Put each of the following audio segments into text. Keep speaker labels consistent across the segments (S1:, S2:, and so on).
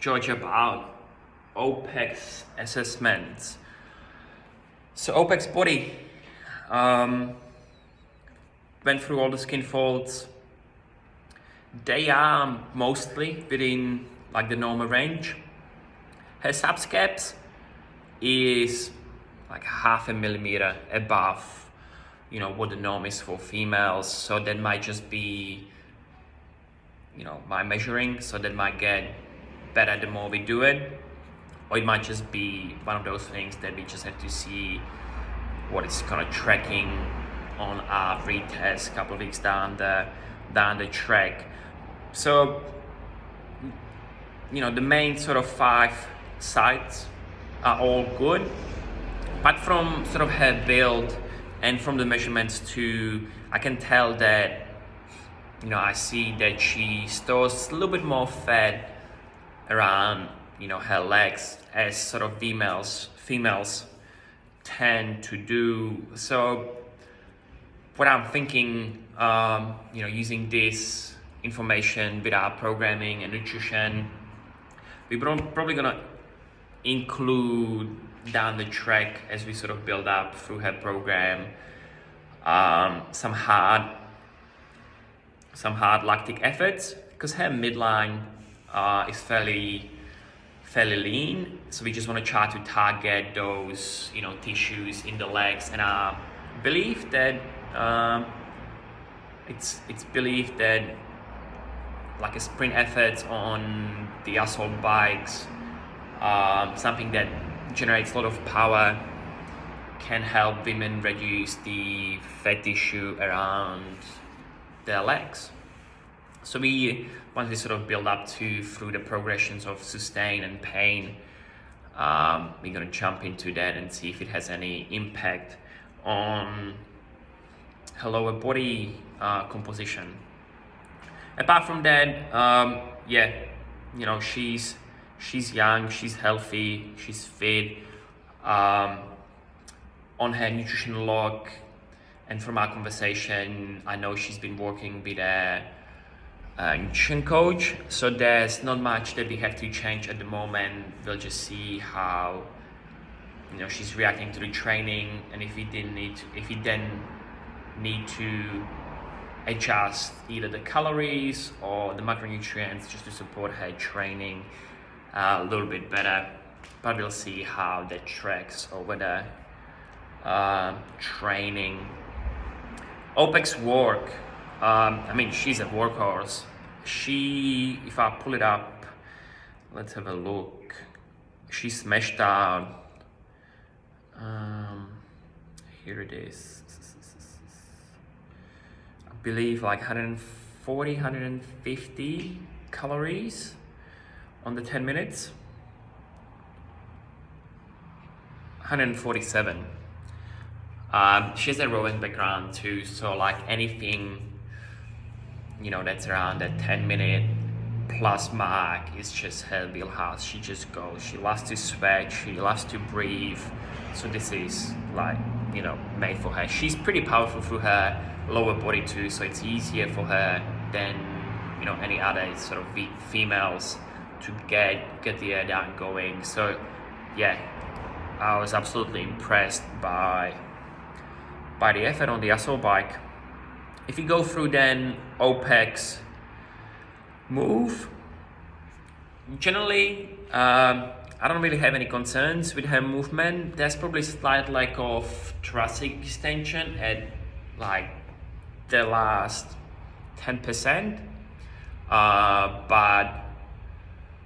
S1: Georgia about OPEX assessments. So OPEX body went through all the skin folds. They are mostly within like the normal range. Her subscaps is like 0.5 millimeter above, what the norm is for females. So that might just be, my measuring. So that might get better the more we do it, or it might just be one of those things that we just have to see what it's kind of tracking on our retest a couple of weeks down the track. So, the main sort of 5 sites are all good, but from sort of her build and from the measurements too, I can tell that, I see that she stores a little bit more fat around, her legs, as sort of females tend to do. So what I'm thinking, using this information with our programming and nutrition, we're probably gonna include down the track as we sort of build up through her program some hard lactic efforts, because her midline is fairly lean. So we just want to try to target those tissues in the legs, and I believe that it's believed that like a sprint effort on the assault bikes, something that generates a lot of power, can help women reduce the fat tissue around their legs. So we want to sort of build up through the progressions of sustain and pain. We're going to jump into that and see if it has any impact on her lower body composition. Apart from that, she's young, she's healthy, she's fit. On her nutrition log and from our conversation, I know she's been working with a nutrition coach, so there's not much that we have to change at the moment. We'll just see how she's reacting to the training, and if we then need to adjust either the calories or the macronutrients just to support her training a little bit better. But we'll see how that tracks over the training. OPEX work. She's a workhorse. If I pull it up, let's have a look. She smashed out. Here it is. I believe like 140, 150 calories on the 10 minutes. 147. She has a rowing background too, so like anything that's around that 10-minute plus mark is just her wheelhouse. She just goes. She loves to sweat, she loves to breathe, so this is like made for her. She's pretty powerful through her lower body too, so it's easier for her than any other sort of females to get the air down going. So yeah, I was absolutely impressed by the effort on the assault bike. If you go through then OPEX move, generally I don't really have any concerns with her movement. There's probably slight lack of thoracic extension at like the last 10%, but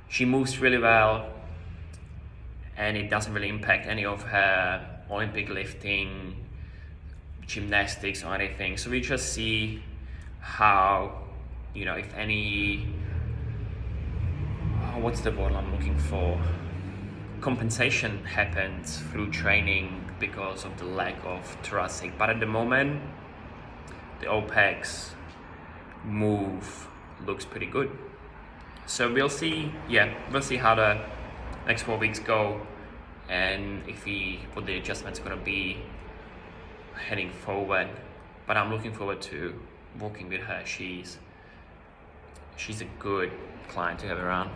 S1: she moves really well, and it doesn't really impact any of her Olympic lifting, gymnastics or anything. So we just see how, if any, what's the word I'm looking for? Compensation happens through training because of the lack of thoracic. But at the moment, the OPEX move looks pretty good. So we'll see how the next 4 weeks go, and what the adjustments are going to be heading forward. But I'm looking forward to working with her. She's a good client to have around.